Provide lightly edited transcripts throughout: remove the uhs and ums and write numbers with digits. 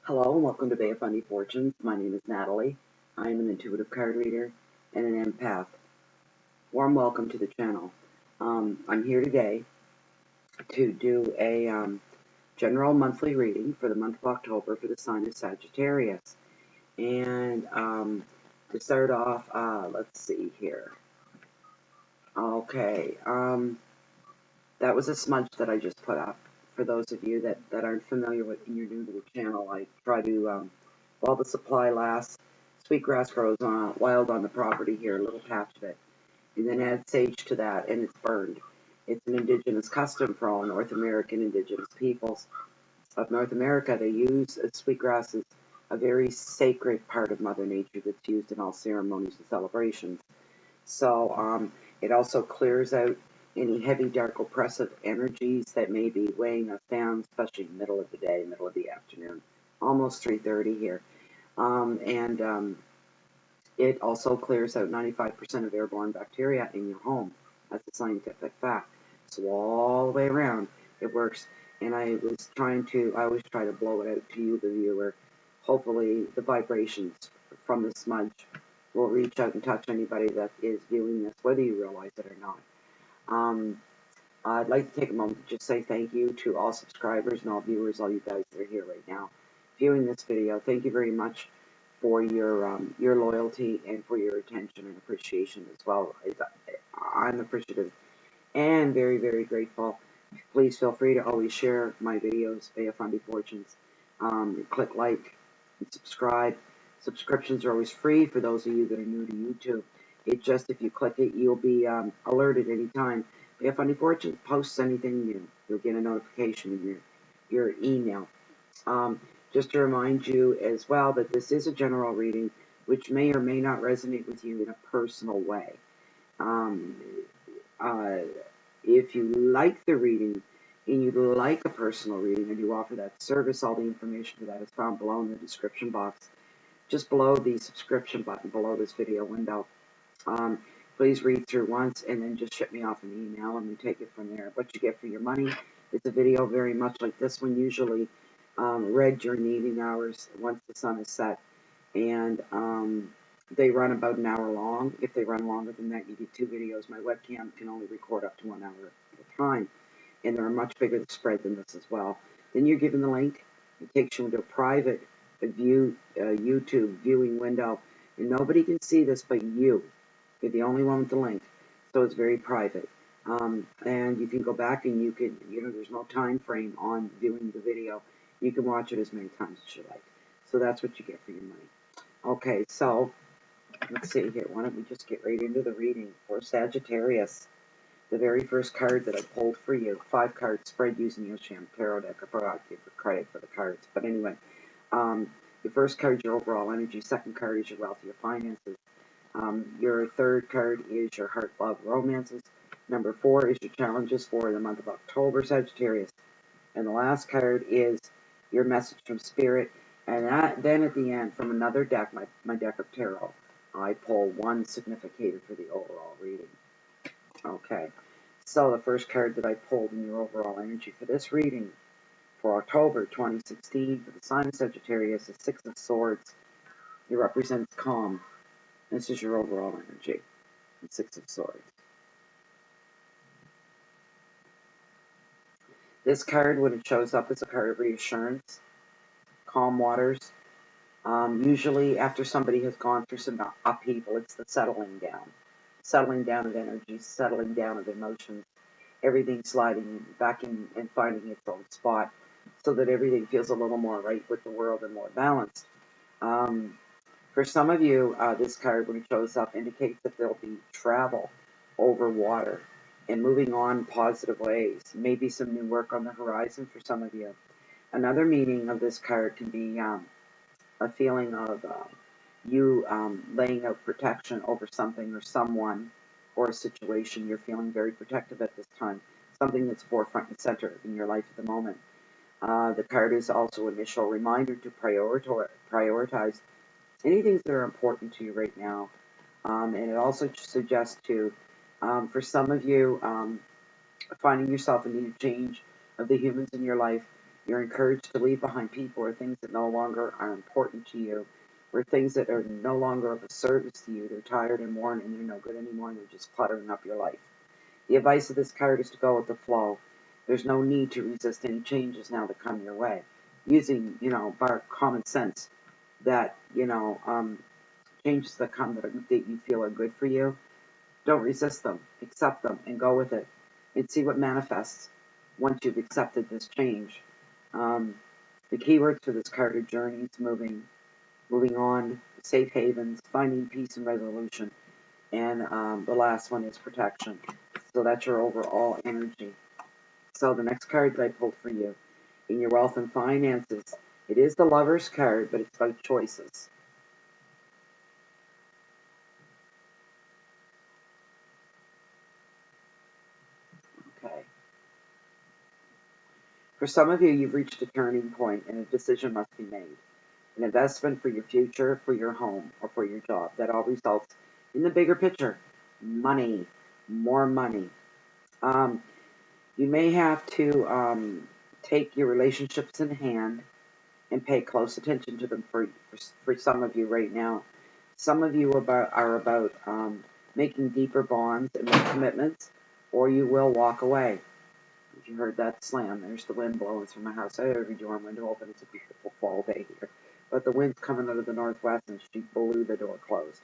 Hello and welcome to Fundy Fortunes. My name is Natalie. I am an intuitive card reader and an empath. Warm welcome to the channel. I'm here today to do a general monthly reading for the month of October for the sign of Sagittarius. And to start off, let's see here. Okay, that was a smudge that I just put up. For those of you that aren't familiar with and you're new to the channel, I try to, while the supply lasts, sweetgrass grows wild on the property here, a little patch of it, and then add sage to that, and it's burned. It's an indigenous custom for all North American indigenous peoples of North America. They use sweetgrass as a very sacred part of Mother Nature that's used in all ceremonies and celebrations. So it also clears out any heavy, dark, oppressive energies that may be weighing us down, especially in the middle of the day, middle of the afternoon, almost 3:30 here. It also clears out 95% of airborne bacteria in your home. That's a scientific fact. So all the way around, it works. And I always try to blow it out to you, the viewer. Hopefully the vibrations from the smudge will reach out and touch anybody that is viewing this, whether you realize it or not. I'd like to take a moment to just say thank you to all subscribers and all viewers, all you guys that are here right now viewing this video. Thank you very much for your loyalty and for your attention and appreciation as well. I'm appreciative and very, very grateful. Please feel free to always share my videos via Fundy Fortunes. Click like and subscribe. Subscriptions are always free for those of you that are new to YouTube. It just, if you click it, you'll be alerted anytime if Fundy Fortunes posts anything new. You'll get a notification in your email. Just to remind you as well that this is a general reading, which may or may not resonate with you in a personal way. If you like the reading and you'd like a personal reading, I do offer that service. All the information for that is found below in the description box, just below the subscription button below this video window. Please read through once and then just ship me off an email and we take it from there. What you get for your money is a video very much like this one, usually read during the evening hours once the sun is set, and they run about an hour long. If they run longer than that, you get 2 videos. My webcam can only record up to 1 hour at a time, and they're a much bigger spread than this as well. Then you're given the link. It takes you into a private YouTube viewing window, and nobody can see this but you. You're the only one with the link, so it's very private. And you can go back and you can, there's no time frame on viewing the video. You can watch it as many times as you like. So that's what you get for your money. Okay, so let's see here. Why don't we just get right into the reading for Sagittarius? The very first card that I pulled for you, 5-card spread using your Sham Tarot deck. I forgot to give credit for the cards. But anyway, the first card is your overall energy. Second card is your wealth, your finances. Your third card is your heart, love, romances. Number 4 is your challenges for the month of October, Sagittarius. And the last card is your message from Spirit. And then at the end, from another deck, my deck of tarot, I pull one significator for the overall reading. Okay, so the first card that I pulled in your overall energy for this reading for October 2016 for the sign of Sagittarius is 6 of Swords. It represents calm. This is your overall energy. 6 of Swords. This card, when it shows up, is a card of reassurance, calm waters. Usually after somebody has gone through some upheaval, it's the settling down of energy, settling down of emotions, everything sliding back in and finding its own spot so that everything feels a little more right with the world and more balanced. For some of you, this card, when it shows up, indicates that there'll be travel over water and moving on positive ways. Maybe some new work on the horizon for some of you. Another meaning of this card can be a feeling of you laying out protection over something or someone or a situation. You're feeling very protective at this time, something that's forefront and center in your life at the moment. The card is also an initial reminder to prioritize anything that are important to you right now. And it also suggests to, for some of you, finding yourself in the change of the humans in your life, You're encouraged to leave behind people or things that no longer are important to you, or things that are no longer of a service to you. They're tired and worn and they're no good anymore and they're just cluttering up your life. The advice of this card is to go with the flow. There's no need to resist any changes now that come your way. Using, bar common sense that, changes that come that you feel are good for you. Don't resist them. Accept them and go with it and see what manifests once you've accepted this change. The keywords for this card are journeys, moving on, safe havens, finding peace and resolution, and the last one is protection. So that's your overall energy. So the next card that I pulled for you in your wealth and finances, it is the Lover's card, but it's about choices. Okay. For some of you, you've reached a turning point and a decision must be made. An investment for your future, for your home, or for your job. That all results in the bigger picture. Money. More money. You may have to take your relationships in hand and pay close attention to them for some of you right now. Some of you are about making deeper bonds and make commitments, or you will walk away. If you heard that slam, there's the wind blowing through my house. I have every door and window open. It's a beautiful fall day here. But the wind's coming out of the northwest and she blew the door closed.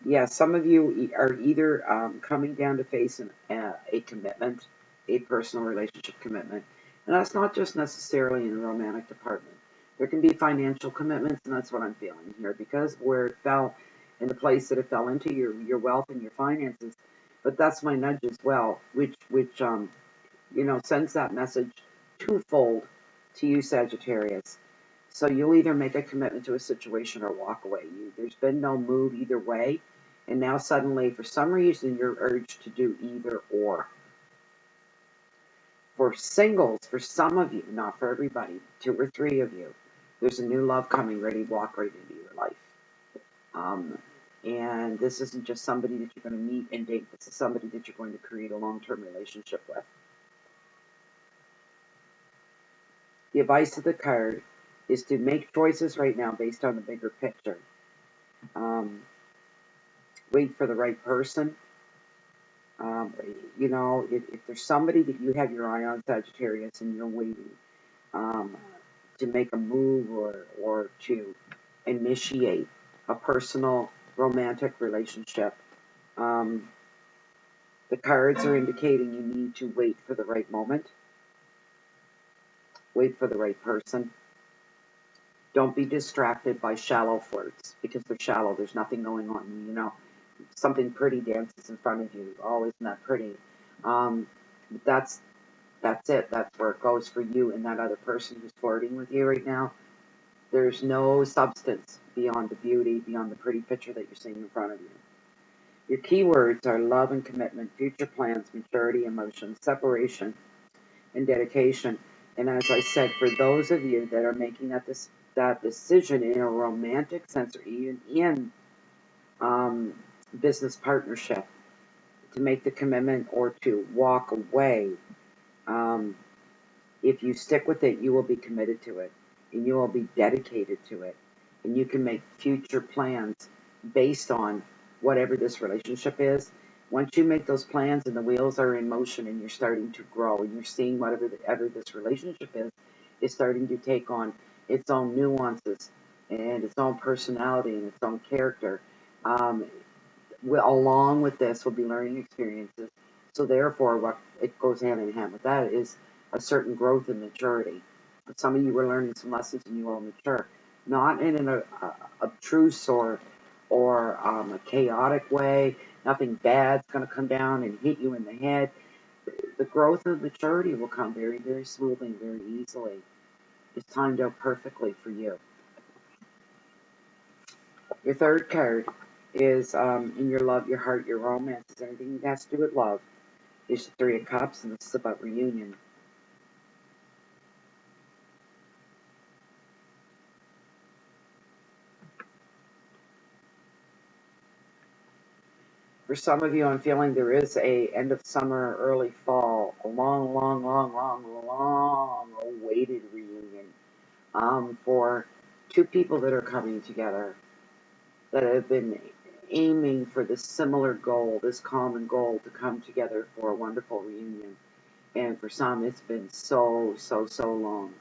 Yeah, some of you are either coming down to face a commitment, a personal relationship commitment. And that's not just necessarily in the romantic department. There can be financial commitments, and that's what I'm feeling here, because where it fell in the place that it fell into your wealth and your finances. But that's my nudge as well, which sends that message twofold to you, Sagittarius. So you'll either make a commitment to a situation or walk away. There's been no move either way. And now suddenly, for some reason, you're urged to do either or. For singles, for some of you, not for everybody, 2 or 3 of you, there's a new love coming ready to walk right into your life. And this isn't just somebody that you're going to meet and date. This is somebody that you're going to create a long-term relationship with. The advice of the card is to make choices right now based on the bigger picture. Wait for the right person. If there's somebody that you have your eye on, Sagittarius, and you're waiting to make a move or to initiate a personal romantic relationship, the cards are indicating you need to wait for the right moment, wait for the right person. Don't be distracted by shallow flirts because they're shallow. There's nothing going on. Something pretty dances in front of you. Oh, isn't that pretty? That's it. That's where it goes for you and that other person who's flirting with you right now. There's no substance beyond the beauty, beyond the pretty picture that you're seeing in front of you. Your keywords are love and commitment, future plans, maturity, emotion, separation, and dedication. And as I said, for those of you that are making that decision in a romantic sense or even in business partnership, to make the commitment or to walk away, if you stick with it, you will be committed to it and you will be dedicated to it. And you can make future plans based on whatever this relationship is. Once you make those plans and the wheels are in motion and you're starting to grow and you're seeing whatever this relationship is starting to take on its own nuances and its own personality and its own character. Along with this will be learning experiences. So therefore, what it goes hand in hand with that is a certain growth and maturity. Some of you are learning some lessons and you will mature, not in an obtruse or a chaotic way. Nothing bad's going to come down and hit you in the head. The growth and maturity will come very, very smoothly and very easily. It's timed out perfectly for you. Your third card is in your love, your heart, your romance, anything that has to do with love. It's the 3 of Cups, and this is about reunion. For some of you, I'm feeling there is a end of summer, early fall, a long, long, long, long, long for two people that are coming together that have been aiming for this similar goal, this common goal, to come together for a wonderful reunion. And for some, it's been so long.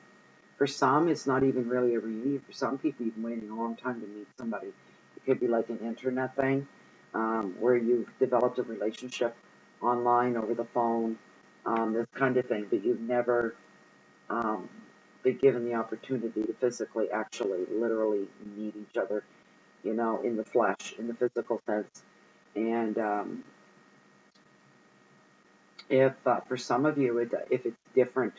For some, it's not even really a reunion. For some people, you've been waiting a long time to meet somebody. It could be like an internet thing, where you've developed a relationship online, over the phone, this kind of thing, but you've never um, been given the opportunity to physically, actually, literally meet each other, in the flesh, in the physical sense. And if for some of you, if it's different,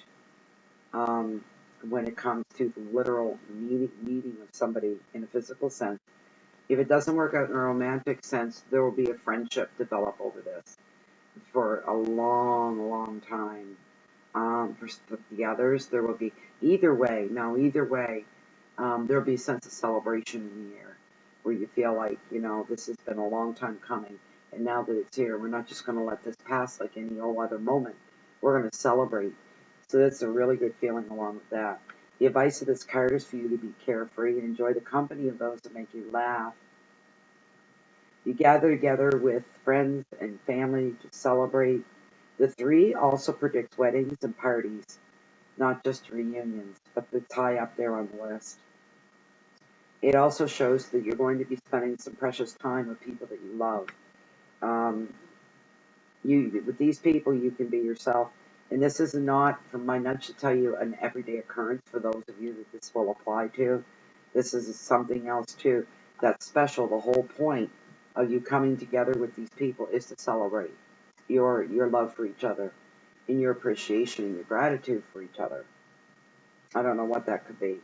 um, when it comes to the literal meeting of somebody in a physical sense, if it doesn't work out in a romantic sense, there will be a friendship develop over this for a long time. For the others, there will be either way. Now, either way, there will be a sense of celebration in the air, where you feel like, this has been a long time coming, and now that it's here, we're not just going to let this pass like any old other moment. We're going to celebrate. So that's a really good feeling along with that. The advice of this card is for you to be carefree and enjoy the company of those that make you laugh. You gather together with friends and family to celebrate. The 3 also predicts weddings and parties, not just reunions, but the tie up there on the list. It also shows that you're going to be spending some precious time with people that you love. With these people, you can be yourself. And this is not, from my nudge to tell you, an everyday occurrence for those of you that this will apply to. This is something else, too, that's special. The whole point of you coming together with these people is to celebrate your love for each other, and your appreciation and your gratitude for each other. I don't know what that could be,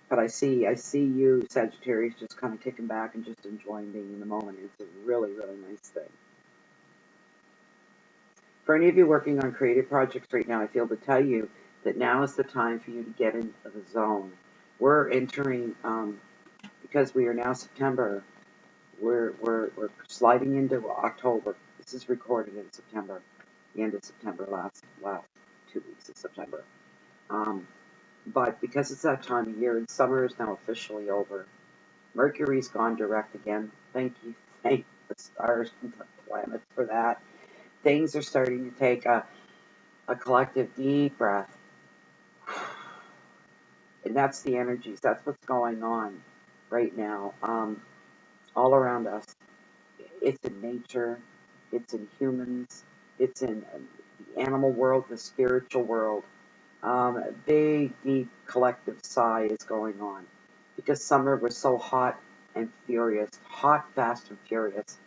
but I see you, Sagittarius, just kind of kicking back and just enjoying being in the moment. It's a really nice thing. For any of you working on creative projects right now, I feel to tell you that now is the time for you to get into the zone. We're entering, because we are now September, we're sliding into October. This is recorded in September, the end of September, last 2 weeks of September. But because it's that time of year, and summer is now officially over, Mercury's gone direct again. Thank the stars and the planets for that. Things are starting to take a collective deep breath. And that's the energies. That's what's going on right now, all around us. It's in nature. It's in humans. It's in the animal world, the spiritual world. A big, deep collective sigh is going on, because summer was so hot and furious, hot, fast, and furious.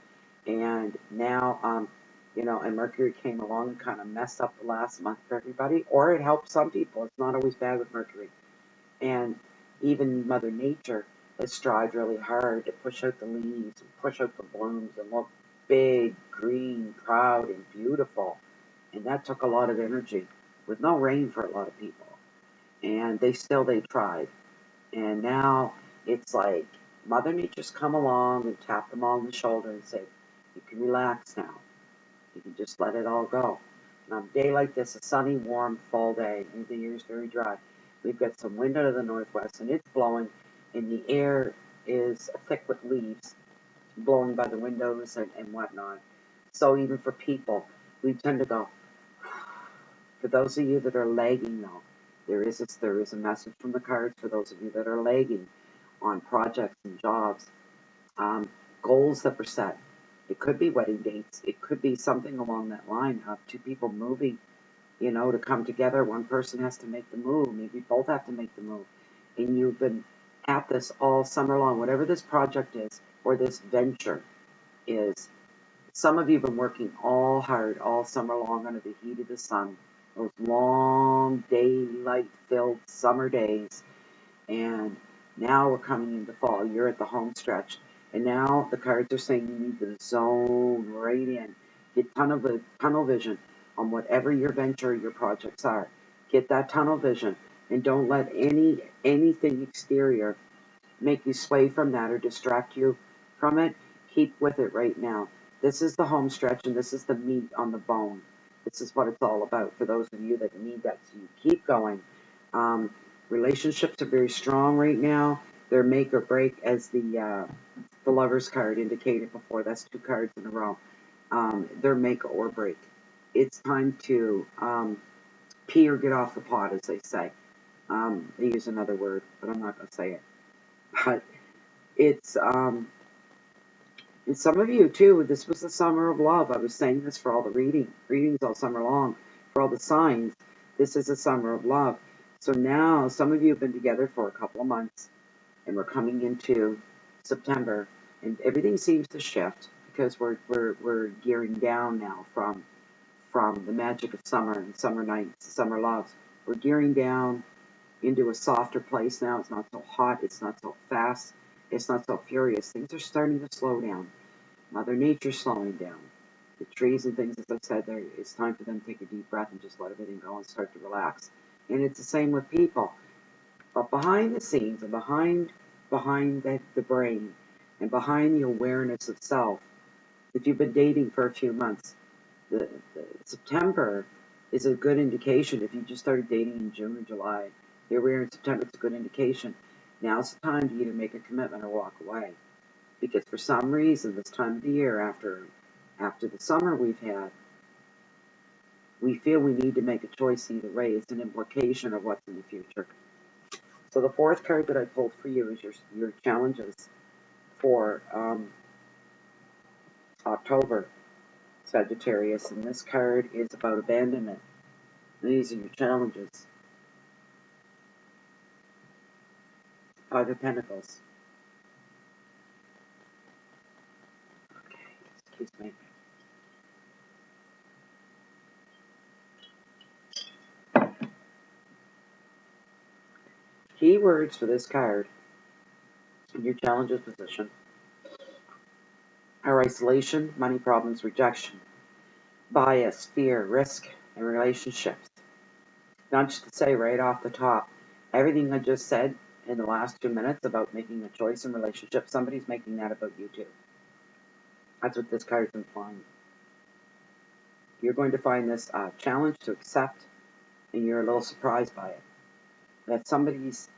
And now, and Mercury came along and kind of messed up the last month for everybody, or it helped some people. It's not always bad with Mercury. And even Mother Nature has strived really hard to push out the leaves and push out the blooms and look big, green, proud, and beautiful. And that took a lot of energy, with no rain for a lot of people. And they tried. And now it's like Mother Nature's come along and tapped them all on the shoulder and said, you can relax now. You can just let it all go. And on a day like this, a sunny, warm, fall day, and the air is very dry, we've got some wind out of the northwest, and it's blowing, and the air is thick with leaves blowing by the windows and whatnot. So even for people, we tend to go. For those of you that are lagging, though, there is a message from the cards for those of you that are lagging on projects and jobs, goals that were set. It could be wedding dates. It could be something along that line of two people moving, to come together. One person has to make the move. Maybe both have to make the move. And you've been at this all summer long, whatever this project is or this venture is. Some of you have been working all hard all summer long under the heat of the sun, those long daylight-filled summer days. And now we're coming into fall. You're at the home stretch. And now the cards are saying you need to zone right in. Get tunnel vision on whatever your venture or your projects are. Get that tunnel vision. And don't let anything exterior make you sway from that or distract you from it. Keep with it right now. This is the home stretch, and this is the meat on the bone. This is what it's all about for those of you that need that. So you keep going. Relationships are very strong right now. They're make or break, as the Lover's card indicated before. That's 2 cards in a row. They're make or break. It's time to pee or get off the pot, as they say. They use another word, but I'm not going to say it. But it's and some of you too. This was the summer of love. I was saying this for all the readings all summer long, for all the signs. This is a summer of love. So now some of you have been together for a couple of months, and we're coming into September, and everything seems to shift because we're gearing down now from the magic of summer and summer nights, summer loves. We're gearing down into a softer place now. It's not so hot. It's not so fast. It's not so furious. Things are starting to slow down. Mother Nature's slowing down. The trees and things, as I said, it's time for them to take a deep breath and just let everything go and start to relax. And it's the same with people. But behind the scenes and behind the brain and behind the awareness of self, if you've been dating for a few months, the September is a good indication. If you just started dating in June or July, here we are in September, it's a good indication. Now's the time to either make a commitment or walk away. Because for some reason, this time of the year, after the summer we've had, we feel we need to make a choice either way. It's an implication of what's in the future. So the 4th card that I pulled for you is your challenges for October, Sagittarius. And this card is about abandonment. These are your challenges. 5 of Pentacles. Okay, excuse me. Keywords for this card in your challenges position are isolation, money problems, rejection, bias, fear, risk, and relationships. Not just to say right off the top, everything I just said in the last 2 minutes about making a choice in relationship, somebody's making that about you too. That's what this card's implying. You're going to find this challenge to accept, and you're a little surprised by it. That somebody's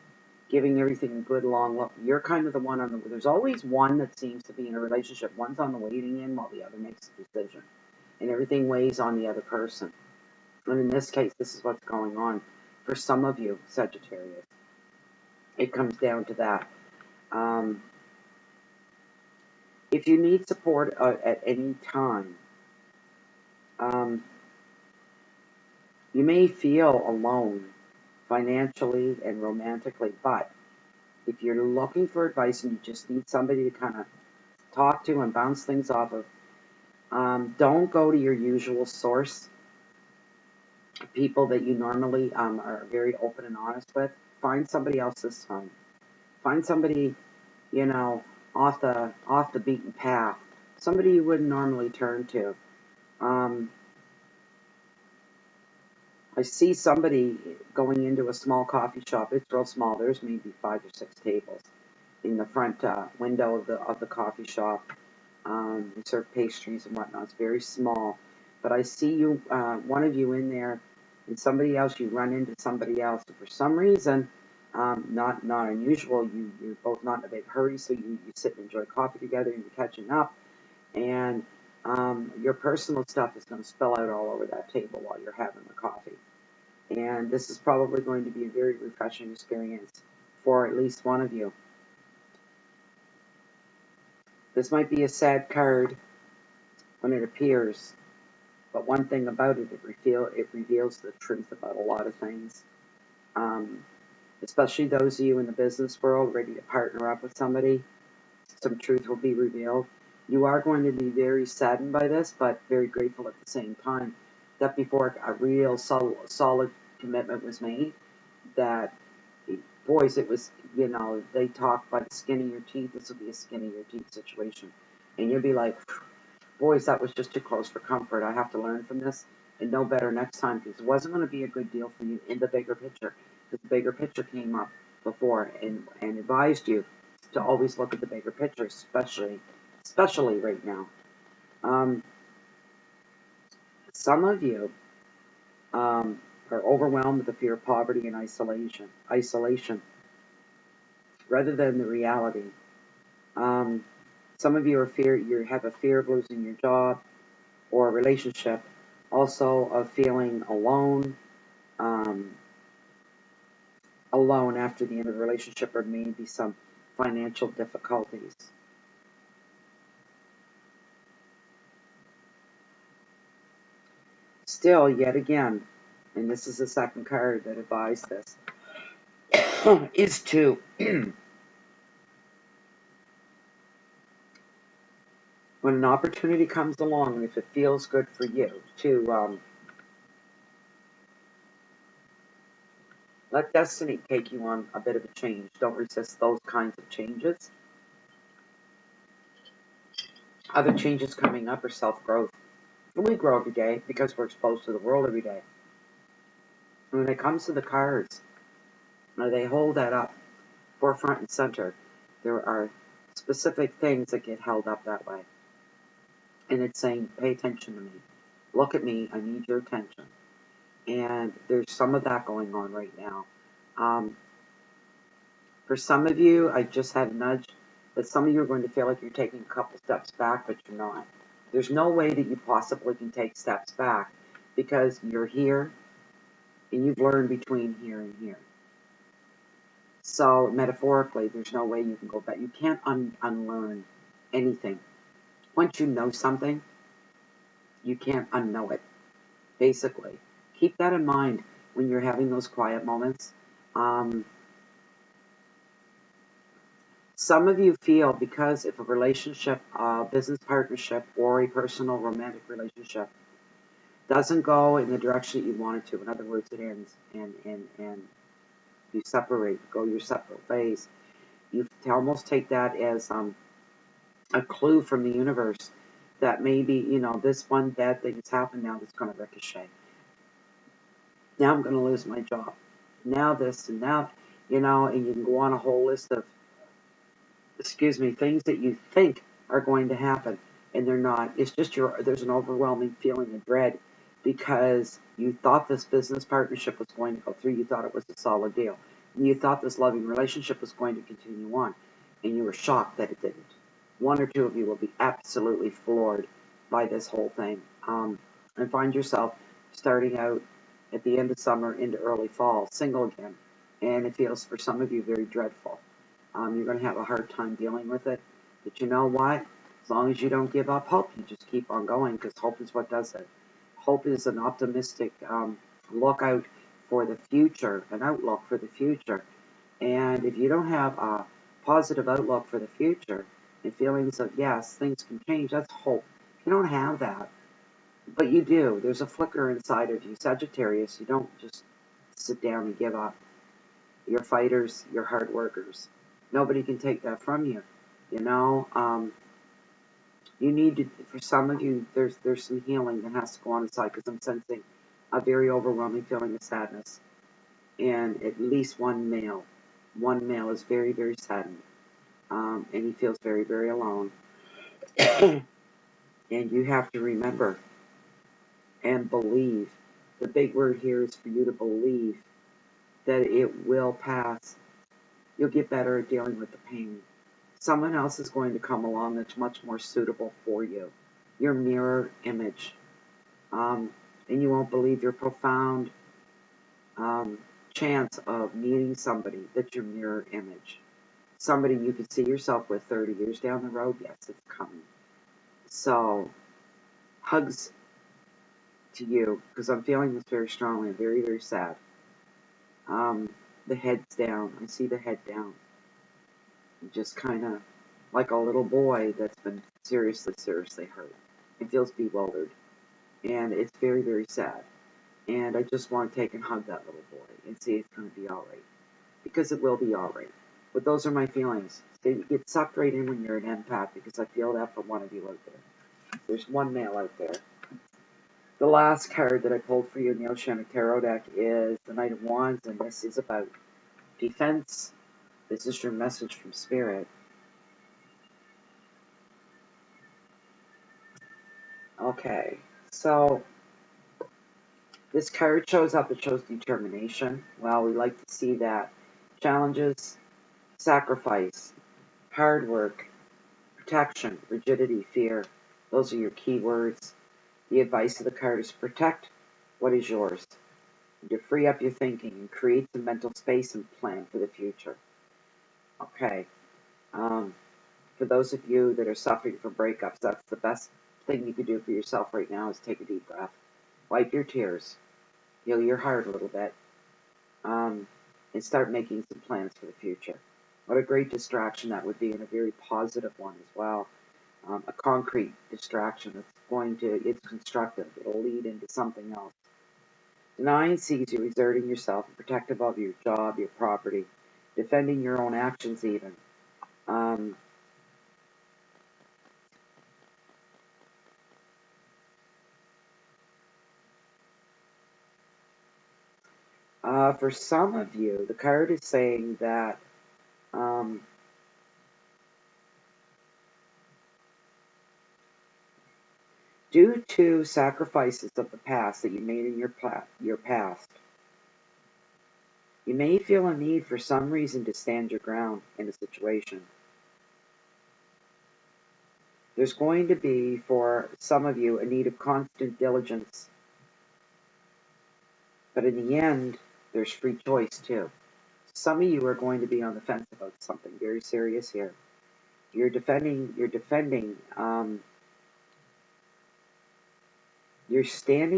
giving everything a good long look. You're kind of the one there's always one that seems to be in a relationship. One's on the waiting end while the other makes a decision. And everything weighs on the other person. And in this case, this is what's going on for some of you, Sagittarius. It comes down to that. If you need support at any time, you may feel alone financially and romantically, but if you're looking for advice and you just need somebody to kind of talk to and bounce things off of, don't go to your usual source, people that you normally are very open and honest with. Find somebody else this time. Find somebody, off the beaten path. Somebody you wouldn't normally turn to. I see somebody going into a small coffee shop. It's real small. There's maybe 5 or 6 tables in the front window of the coffee shop. They serve pastries and whatnot. It's very small. But I see you, one of you in there, and somebody else. You run into somebody else. And for some reason, not unusual, you're both not in a big hurry, so you sit and enjoy coffee together and you're catching up. And your personal stuff is going to spill out all over that table while you're having the coffee. And this is probably going to be a very refreshing experience for at least one of you. This might be a sad card when it appears, but one thing about it, it reveals the truth about a lot of things. Especially those of you in the business world ready to partner up with somebody, some truth will be revealed. You are going to be very saddened by this, but very grateful at the same time that before a real solid commitment was made, that, boys, it was, they talk by the skin of your teeth. This will be a skin of your teeth situation. And you'll be like, boys, that was just too close for comfort. I have to learn from this and know better next time, because it wasn't going to be a good deal for you in the bigger picture. Because the bigger picture came up before and advised you to always look at the bigger picture, especially right now. Some of you are overwhelmed with the fear of poverty and isolation, rather than the reality. Some of you have a fear of losing your job or a relationship, also of feeling alone, um, alone after the end of the relationship, or maybe some financial difficulties. Still, yet again, and this is the second card that advised this, is to when an opportunity comes along, and if it feels good for you, to let destiny take you on a bit of a change. Don't resist those kinds of changes. Other changes coming up are self-growth. And we grow every day because we're exposed to the world every day. And when it comes to the cards, they hold that up forefront and center. There are specific things that get held up that way. And it's saying, pay attention to me. Look at me. I need your attention. And there's some of that going on right now. For some of you, I just had a nudge that some of you are going to feel like you're taking a couple steps back, but you're not. There's no way that you possibly can take steps back because you're here and you've learned between here and here. So metaphorically, there's no way you can go back. You can't unlearn anything. Once you know something, you can't unknow it, basically. Keep that in mind when you're having those quiet moments. Some of you feel because if a relationship, business partnership, or a personal romantic relationship doesn't go in the direction that you want it to, in other words, it ends and you separate, go your separate ways, you almost take that as a clue from the universe that maybe, this one bad thing has happened now that's going to ricochet. Now I'm going to lose my job. Now this and now, and you can go on a whole list of, things that you think are going to happen, and they're not. It's just there's an overwhelming feeling of dread because you thought this business partnership was going to go through. You thought it was a solid deal. And you thought this loving relationship was going to continue on, and you were shocked that it didn't. One or two of you will be absolutely floored by this whole thing, and find yourself starting out at the end of summer into early fall, single again, and it feels for some of you very dreadful. You're going to have a hard time dealing with it, but you know what? As long as you don't give up hope, you just keep on going because hope is what does it. Hope is an optimistic lookout for the future, an outlook for the future. And if you don't have a positive outlook for the future and feelings of, yes, things can change, that's hope. You don't have that, but you do. There's a flicker inside of you. Sagittarius, you don't just sit down and give up. You're fighters, you're hard workers. Nobody can take that from you. You need to, for some of you, there's some healing that has to go on inside because I'm sensing a very overwhelming feeling of sadness. And at least one male is very, very saddened. And he feels very, very alone. And you have to remember and believe. The big word here is for you to believe that it will pass. You'll get better at dealing with the pain. Someone else is going to come along that's much more suitable for you. Your mirror image. And you won't believe your profound chance of meeting somebody that's your mirror image. Somebody you could see yourself with 30 years down the road. Yes, it's coming. So, hugs to you, because I'm feeling this very strongly. I'm very, very sad. The head's down. I see the head down. Just kind of like a little boy that's been seriously, seriously hurt. It feels bewildered. And it's very, very sad. And I just want to take and hug that little boy and see it's going to be all right. Because it will be all right. But those are my feelings. They get sucked right in when you're an empath because I feel that from one of you out there. There's one male out there. The last card that I pulled for you in the Oceanic Tarot deck is the Knight of Wands, and this is about defense. This is your message from Spirit. Okay, so This card shows up, it shows determination. Well, we like to see that. Challenges, sacrifice, hard work, protection, rigidity, fear. Those are your key words. The advice of the card is protect what is yours. To free up your thinking and create some mental space and plan for the future. Okay. For those of you that are suffering from breakups, that's the best thing you can do for yourself right now is take a deep breath. Wipe your tears. Heal your heart a little bit. And start making some plans for the future. What a great distraction that would be, and a very positive one as well. A concrete distraction it's constructive. It'll lead into something else. Denying sees you exerting yourself and protective of your job, your property, defending your own actions even. For some of you, the card is saying that due to sacrifices of the past that you made in your past, you may feel a need for some reason to stand your ground in a situation. There's going to be, for some of you, a need of constant diligence. But in the end, there's free choice too. Some of you are going to be on the fence about something very serious here. You're standing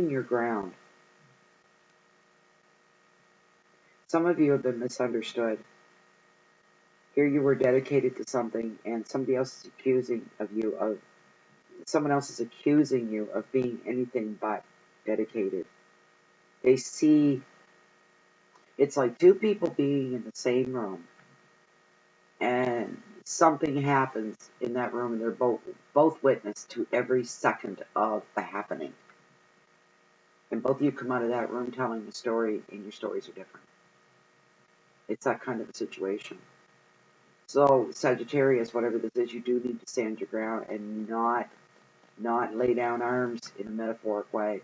your ground. Some of you have been misunderstood. Here you were dedicated to something, and someone else is accusing you of being anything but dedicated. They see, it's like two people being in the same room, and something happens in that room, and they're both witness to every second of the happening. And both of you come out of that room telling the story, and your stories are different. It's that kind of a situation. So, Sagittarius, whatever this is, you do need to stand your ground and not lay down arms in a metaphoric way.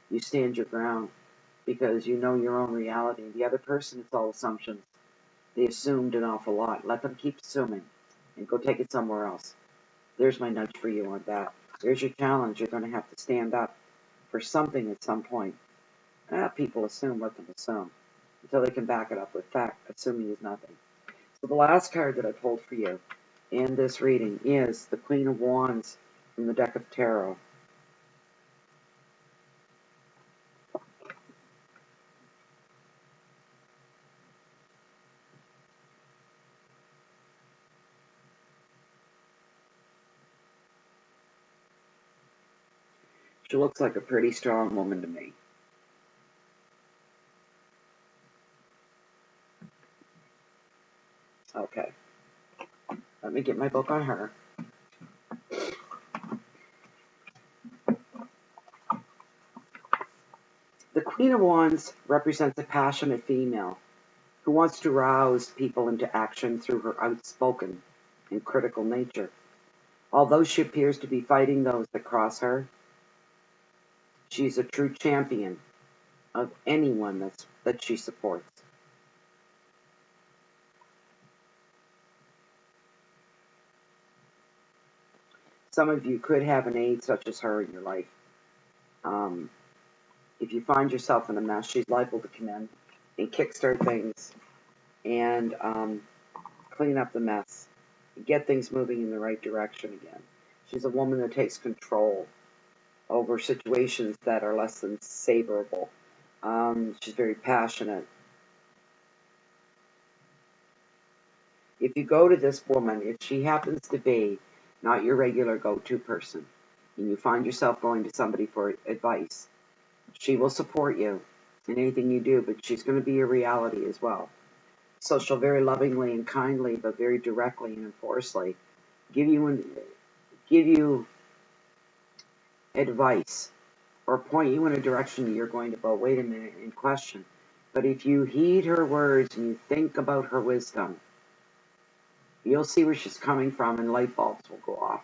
You stand your ground because you know your own reality. The other person, it's all assumptions. They assumed an awful lot. Let them keep assuming and go take it somewhere else. There's my nudge for you on that. There's your challenge. You're going to have to stand up for something at some point. People assume, let them assume until they can back it up with fact. Assuming is nothing. So the last card that I pulled for you in this reading is the Queen of Wands from the deck of Tarot. She looks like a pretty strong woman to me. Okay. Let me get my book on her. The Queen of Wands represents a passionate female who wants to rouse people into action through her outspoken and critical nature. Although she appears to be fighting those that cross her, she's a true champion of anyone that she supports. Some of you could have an aide such as her in your life. If you find yourself in a mess, she's liable to come in and kickstart things and clean up the mess, get things moving in the right direction again. She's a woman that takes control over situations that are less than savorable. She's very passionate. If you go to this woman, if she happens to be not your regular go-to person, and you find yourself going to somebody for advice, she will support you in anything you do, but she's going to be your reality as well. So she'll very lovingly and kindly, but very directly and enforcedly give you advice or point you in a direction that you're going to go, wait a minute, and question. But if you heed her words and you think about her wisdom, you'll see where she's coming from and light bulbs will go off.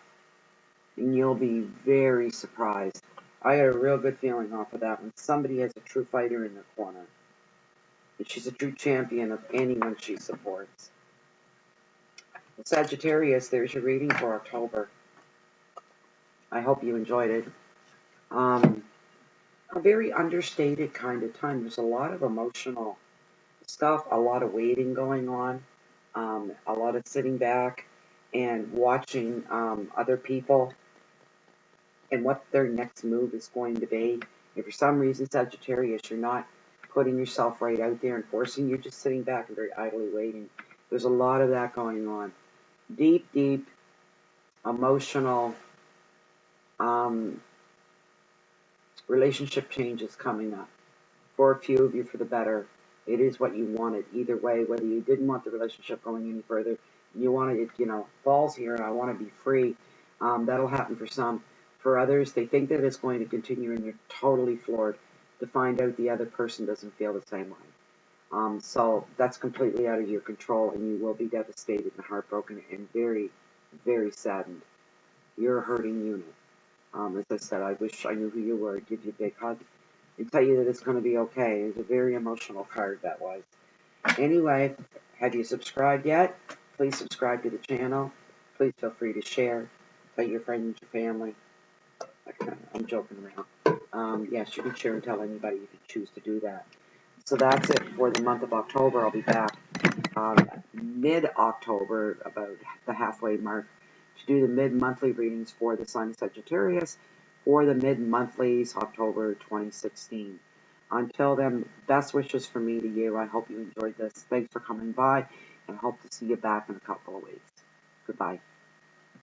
And you'll be very surprised I got a real good feeling off of that one. Somebody has a true fighter in their corner. And she's a true champion of anyone she supports. Well, Sagittarius, there's your reading for October. I hope you enjoyed it. A very understated kind of time. There's a lot of emotional stuff, a lot of waiting going on, a lot of sitting back and watching other people and what their next move is going to be. If for some reason, Sagittarius, you're not putting yourself right out there and forcing, you're just sitting back and very idly waiting. There's a lot of that going on. Deep, deep, emotional relationship changes coming up. For a few of you, for the better. It is what you wanted. Either way, whether you didn't want the relationship going any further, you wanted it, falls here and I want to be free. That'll happen for some. For others, they think that it's going to continue and they're totally floored to find out the other person doesn't feel the same way. So that's completely out of your control and you will be devastated and heartbroken and very, very saddened. You're a hurting unit. As I said, I wish I knew who you were. I'd give you a big hug and tell you that it's going to be okay. It's a very emotional card, that was. Anyway, have you subscribed yet? Please subscribe to the channel. Please feel free to share. Tell your friends, your family. I'm joking around. Yes, you can share and tell anybody if you choose to do that. So that's it for the month of October. I'll be back mid-October, about the halfway mark, to do the mid-monthly readings for the sign of Sagittarius for the mid-monthlies, October 2016. Until then, best wishes from me to you. I hope you enjoyed this. Thanks for coming by, and I hope to see you back in a couple of weeks. Goodbye.